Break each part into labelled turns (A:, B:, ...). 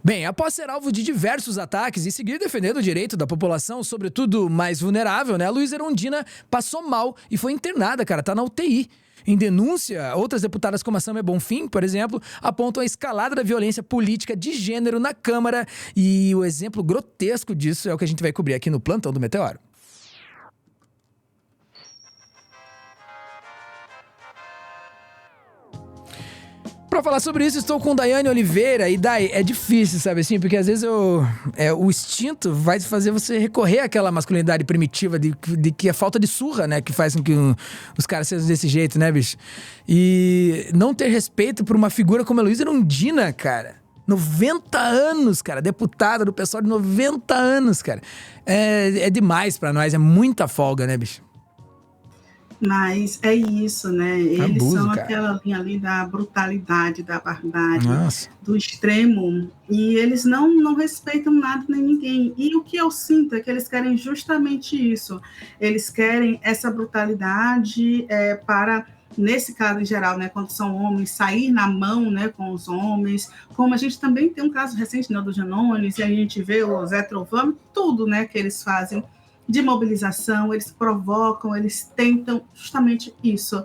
A: Bem, após ser alvo de diversos ataques e seguir defendendo o direito da população, sobretudo mais vulnerável, né? A Luísa Erundina passou mal e foi internada, cara, tá na UTI. Em denúncia, outras deputadas como a Samia Bonfim, por exemplo, apontam a escalada da violência política de gênero na Câmara e o exemplo grotesco disso é o que a gente vai cobrir aqui no Plantão do Meteoro. Pra falar sobre isso, estou com Daiane Oliveira. E Dai, é difícil, sabe assim? Porque às vezes o instinto vai fazer você recorrer àquela masculinidade primitiva de que é falta de surra, né? Que faz com que os caras sejam desse jeito, né, bicho? E não ter respeito por uma figura como a Luísa Erundina, cara. 90 anos, cara. Deputada do pessoal de 90 anos, cara. É demais pra nós, é muita folga, né, bicho?
B: Mas é isso, né? Eles
A: Abuso,
B: são
A: cara.
B: aquela linha ali da brutalidade, da barbárie,
A: Nossa.
B: do extremo, e eles não respeitam nada nem ninguém. E o que eu sinto é que eles querem justamente isso. Eles querem essa brutalidade para, nesse caso em geral, né, quando são homens, sair na mão, né, com os homens. Como a gente também tem um caso recente, né, do Janones, e a gente vê o Zé Trovão, tudo, né, que eles fazem de mobilização, eles provocam, eles tentam justamente isso.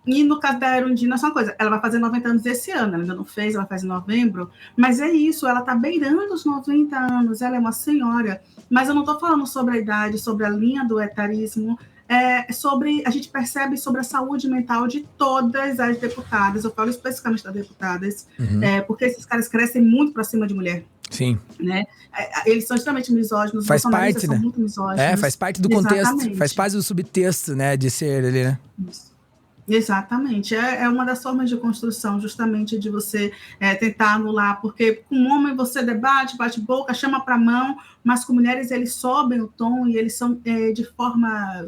B: E no caso da Erundina, é só uma coisa, ela vai fazer 90 anos esse ano, ela ainda não fez, ela faz em novembro, mas é isso, ela está beirando os 90 anos, ela é uma senhora, mas eu não estou falando sobre a idade, sobre a linha do etarismo, a gente percebe sobre a saúde mental de todas as deputadas, eu falo especificamente das deputadas, porque esses caras crescem muito para cima de mulher.
A: Sim.
B: Né? Eles são extremamente misóginos,
A: faz parte,
B: são
A: né?
B: muito misóginos.
A: Faz parte do contexto,
B: Exatamente.
A: faz parte do subtexto, né, de ser ali, né?
B: Isso. Exatamente, é uma das formas de construção, justamente de você tentar anular, porque com homem você debate, bate boca, chama para a mão, mas com mulheres eles sobem o tom e eles são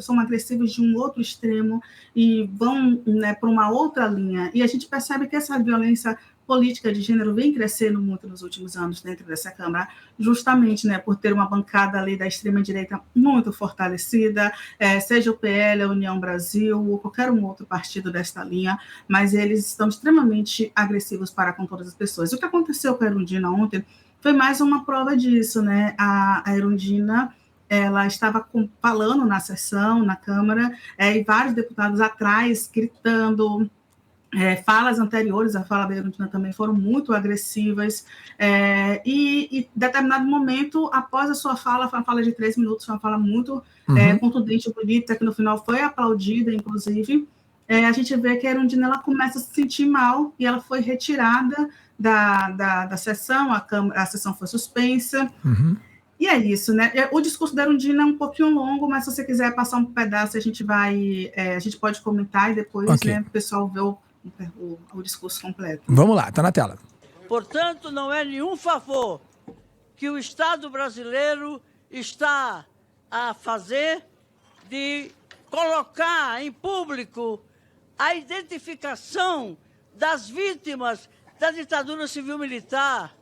B: são agressivos de um outro extremo e vão, né, para uma outra linha, e a gente percebe que essa violência política de gênero vem crescendo muito nos últimos anos dentro dessa Câmara, justamente, né, por ter uma bancada ali da extrema-direita muito fortalecida, seja o PL, a União Brasil, ou qualquer um outro partido desta linha, mas eles estão extremamente agressivos para com todas as pessoas. O que aconteceu com a Erundina ontem foi mais uma prova disso, né? A Erundina, ela estava falando na sessão, na Câmara, e vários deputados atrás gritando. Falas anteriores à fala da Erundina também foram muito agressivas, e em determinado momento, após a sua fala, foi uma fala de 3 minutos, foi uma fala muito contundente, bonita, que no final foi aplaudida, inclusive, a gente vê que a Erundina ela começa a se sentir mal e ela foi retirada da sessão, a sessão foi suspensa. E é isso, né? O discurso da Erundina é um pouquinho longo, mas se você quiser passar um pedaço, a gente pode comentar e depois,
A: okay,
B: né, o pessoal vê o discurso completo.
A: Vamos lá, tá na tela.
C: Portanto, não é nenhum favor que o Estado brasileiro está a fazer de colocar em público a identificação das vítimas da ditadura civil-militar,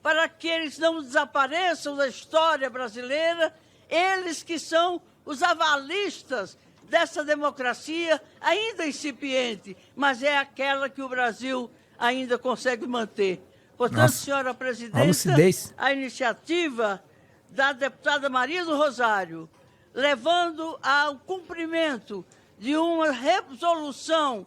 C: para que eles não desapareçam da história brasileira, eles que são os avalistas dessa democracia ainda incipiente, mas é aquela que o Brasil ainda consegue manter. Portanto, senhora presidenta, a iniciativa da deputada Maria do Rosário, levando ao cumprimento de uma resolução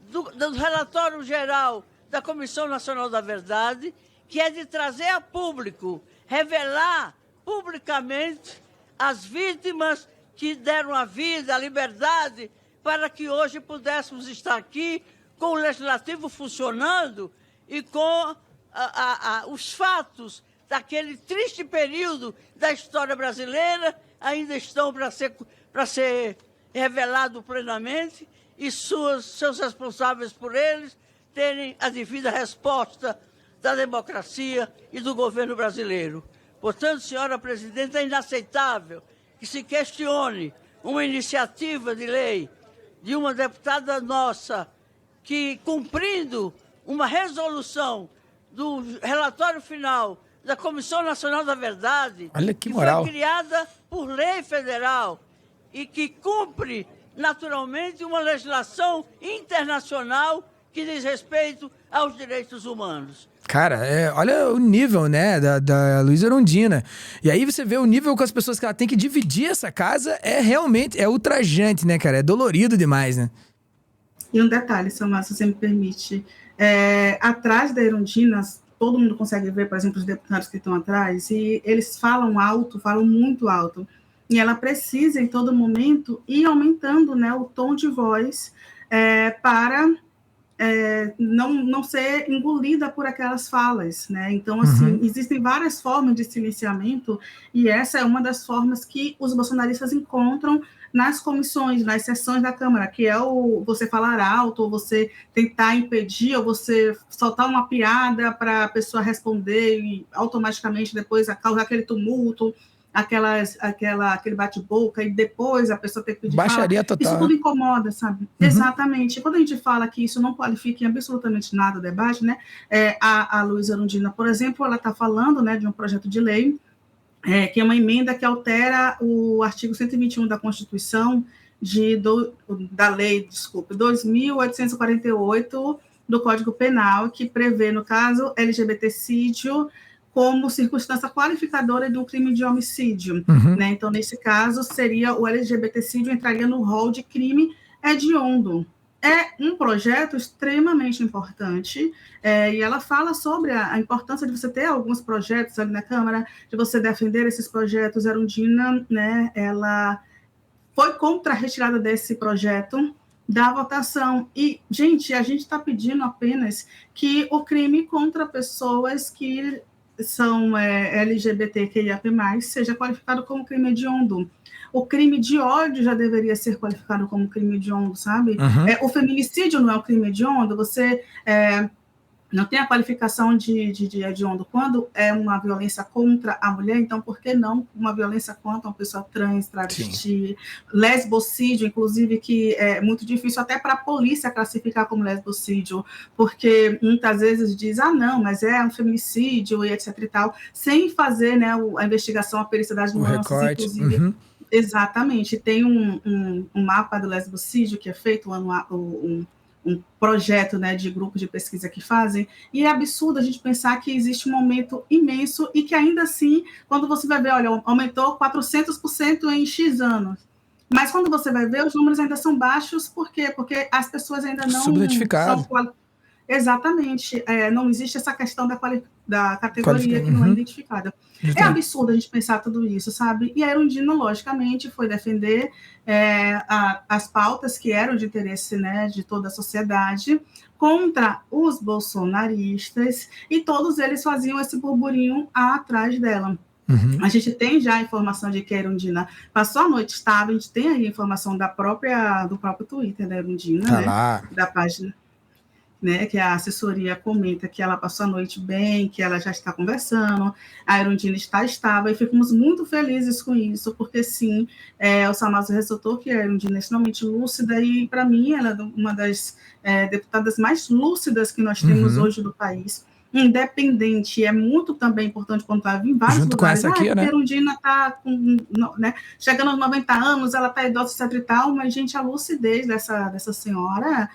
C: do relatório geral da Comissão Nacional da Verdade, que é de trazer a público, revelar publicamente as vítimas que deram a vida, a liberdade, para que hoje pudéssemos estar aqui com o Legislativo funcionando e com os fatos daquele triste período da história brasileira ainda estão para ser revelado plenamente e seus responsáveis por eles terem a devida resposta da democracia e do governo brasileiro. Portanto, senhora presidenta, é inaceitável que se questione uma iniciativa de lei de uma deputada nossa que, cumprindo uma resolução do relatório final da Comissão Nacional da Verdade,
A: que moral,
C: foi criada por lei federal e que cumpre naturalmente uma legislação internacional que diz respeito aos direitos humanos.
A: Cara, olha o nível, né, da Luísa Erundina. E aí você vê o nível com as pessoas que ela tem que dividir essa casa, realmente ultrajante, né, cara? É dolorido demais, né?
B: E um detalhe, Samar, se você me permite. Atrás da Erundina, todo mundo consegue ver, por exemplo, os deputados que estão atrás, e eles falam alto, falam muito alto. E ela precisa, em todo momento, ir aumentando, né, o tom de voz para não ser engolida por aquelas falas, né? Então, assim, existem várias formas de silenciamento, e essa é uma das formas que os bolsonaristas encontram nas comissões, nas sessões da Câmara, que é você falar alto, ou você tentar impedir, ou você soltar uma piada para a pessoa responder e automaticamente depois causar aquele tumulto, aquele bate-boca, e depois a pessoa tem que pedir
A: baixaria
B: fala.
A: Total.
B: Isso tudo incomoda, sabe? Exatamente. Quando a gente fala que isso não qualifica em absolutamente nada o debate, né? A Luísa Erundina, por exemplo, ela está falando, né, de um projeto de lei, que é uma emenda que altera o artigo 121 da Constituição, da lei, 2.848 do Código Penal, que prevê, no caso, LGBTcídio como circunstância qualificadora de um crime de homicídio. Né? Então, nesse caso, o LGBTcídio entraria no rol de crime hediondo. É um projeto extremamente importante, e ela fala sobre a importância de você ter alguns projetos ali na Câmara, de você defender esses projetos. Erundina, né, ela foi contra a retirada desse projeto da votação. E, gente, a gente está pedindo apenas que o crime contra pessoas que são LGBTQIAP+, seja qualificado como crime hediondo. O crime de ódio já deveria ser qualificado como crime hediondo, sabe? O feminicídio não é um crime hediondo, você não tem a qualificação de hediondo quando é uma violência contra a mulher, então por que não uma violência contra uma pessoa trans, travesti, lesbocídio, inclusive, que é muito difícil até para a polícia classificar como lesbocídio, porque muitas vezes diz, não, mas é um feminicídio e etc e tal, sem fazer, né, a investigação, a perícia das nuances, inclusive. Exatamente, tem um mapa do lesbocídio que é feito, um projeto, né, de grupo de pesquisa que fazem, e é absurdo a gente pensar que existe um aumento imenso e que ainda assim, quando você vai ver, olha, aumentou 400% em X anos, mas quando você vai ver, os números ainda são baixos, por quê? Porque as pessoas ainda não
A: subnotificado.
B: Exatamente, não existe essa questão da categoria que não é identificada. É absurdo a gente pensar tudo isso, sabe? E a Erundina, logicamente, foi defender as pautas que eram de interesse, né, de toda a sociedade contra os bolsonaristas, e todos eles faziam esse burburinho atrás dela. A gente tem já a informação de que a Erundina passou a noite estável, a gente tem aí a informação do próprio Twitter da Erundina, né, da página, né, que a assessoria comenta que ela passou a noite bem, que ela já está conversando, a Erundina está estável, e ficamos muito felizes com isso, porque sim, o Samazo ressaltou que a Erundina é extremamente lúcida, e para mim ela é uma das deputadas mais lúcidas que nós temos hoje no país, independente. É muito também importante pontuar em vários
A: junto
B: lugares.
A: Com essa aqui, né?
B: A Erundina está chegando aos 90 anos, ela está idosa, etc e tal, mas, gente, a lucidez dessa senhora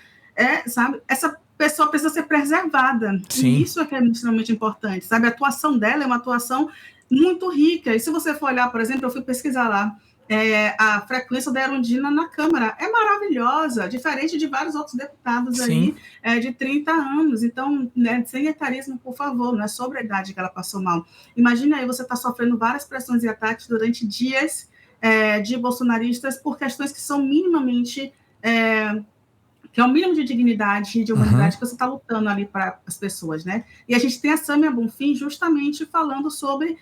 B: sabe, essa pessoa precisa ser preservada.
A: Sim.
B: E isso é que é extremamente importante, sabe? A atuação dela é uma atuação muito rica. E se você for olhar, por exemplo, eu fui pesquisar lá, a frequência da Erundina na Câmara é maravilhosa, diferente de vários outros deputados aí de 30 anos. Então, né, sem etarismo, por favor, não é sobre a idade que ela passou mal. Imagina aí, você está sofrendo várias pressões e ataques durante dias de bolsonaristas por questões que são minimamente... que é o mínimo de dignidade e de humanidade que você está lutando ali para as pessoas, né? E a gente tem a Sâmia Bonfim justamente falando sobre,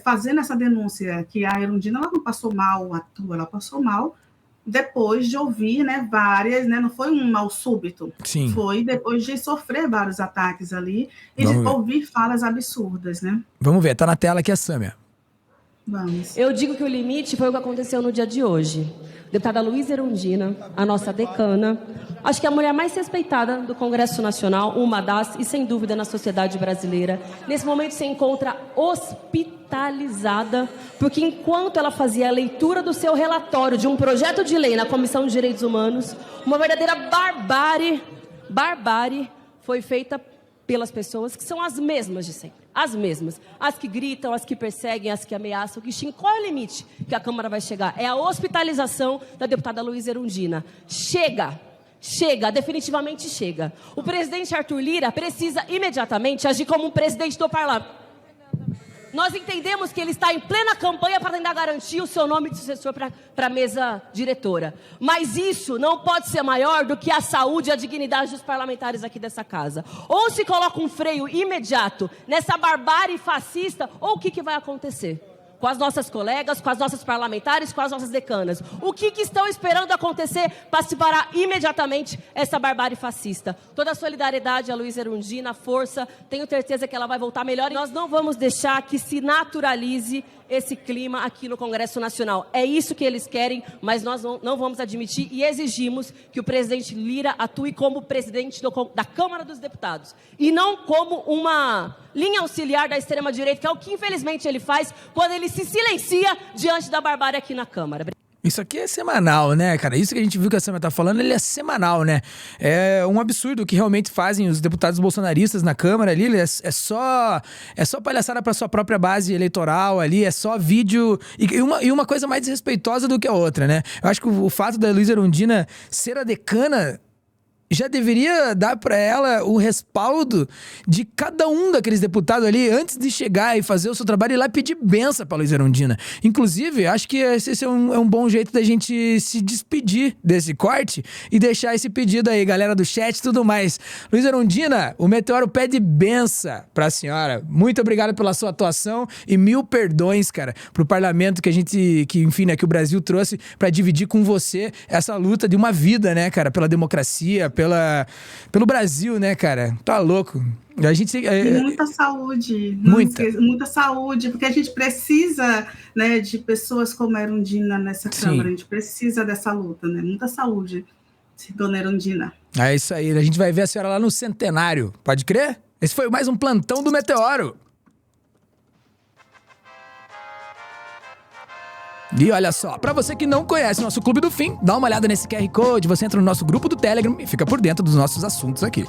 B: fazendo essa denúncia, que a Erundina ela não passou mal à toa, ela passou mal depois de ouvir, né, várias, né, não foi um mal súbito, foi depois de sofrer vários ataques ali e de ouvir falas absurdas, né?
A: Vamos ver, tá na tela aqui a Sâmia.
B: Vamos.
D: Eu digo que o limite foi o que aconteceu no dia de hoje. Deputada Luísa Erundina, a nossa decana, acho que é a mulher mais respeitada do Congresso Nacional, uma das, e sem dúvida na sociedade brasileira. Nesse momento se encontra hospitalizada, porque enquanto ela fazia a leitura do seu relatório de um projeto de lei na Comissão de Direitos Humanos, uma verdadeira barbárie foi feita pelas pessoas que são as mesmas de sempre. As mesmas. As que gritam, as que perseguem, as que ameaçam, que xingam. Qual é o limite que a Câmara vai chegar? É a hospitalização da deputada Luísa Erundina. Chega! Chega, definitivamente chega. O presidente Arthur Lira precisa imediatamente agir como um presidente do parlamento. Nós entendemos que ele está em plena campanha para tentar garantir o seu nome de sucessor para a mesa diretora. Mas isso não pode ser maior do que a saúde e a dignidade dos parlamentares aqui dessa casa. Ou se coloca um freio imediato nessa barbárie fascista, ou o que vai acontecer? Com as nossas colegas, com as nossas parlamentares, com as nossas decanas. O que estão esperando acontecer para se parar imediatamente essa barbárie fascista? Toda a solidariedade a Luísa Erundina, força, tenho certeza que ela vai voltar melhor. E nós não vamos deixar que se naturalize esse clima aqui no Congresso Nacional. É isso que eles querem, mas nós não vamos admitir e exigimos que o presidente Lira atue como presidente da Câmara dos Deputados e não como uma linha auxiliar da extrema-direita, que é o que infelizmente ele faz quando ele se silencia diante da barbárie aqui na Câmara.
A: Isso aqui é semanal, né, cara? Isso que a gente viu que a Samia tá falando, ele é semanal, né? É um absurdo o que realmente fazem os deputados bolsonaristas na Câmara ali. É só palhaçada pra sua própria base eleitoral ali. É só vídeo... E uma coisa mais desrespeitosa do que a outra, né? Eu acho que o fato da Luísa Erundina ser a decana já deveria dar para ela o respaldo de cada um daqueles deputados ali antes de chegar e fazer o seu trabalho e ir lá pedir benção para Luísa Erundina. Inclusive, acho que esse é um bom jeito da gente se despedir desse corte e deixar esse pedido aí, galera do chat e tudo mais. Luísa Erundina, o Meteoro pede benção para a senhora. Muito obrigado pela sua atuação e 1000 perdões, cara, pro parlamento enfim, né, que o Brasil trouxe para dividir com você essa luta de uma vida, né, cara, pela democracia, pelo Brasil, né, cara? Tá louco. A gente
B: muita saúde. Muita saúde, porque a gente precisa, né, de pessoas como a Erundina nessa Câmara. A gente precisa dessa luta, né? Muita saúde, dona Erundina.
A: É isso aí. A gente vai ver a senhora lá no centenário. Pode crer? Esse foi mais um plantão do Meteoro. E olha só, pra você que não conhece o nosso Clube do Fim, dá uma olhada nesse QR Code, você entra no nosso grupo do Telegram e fica por dentro dos nossos assuntos aqui.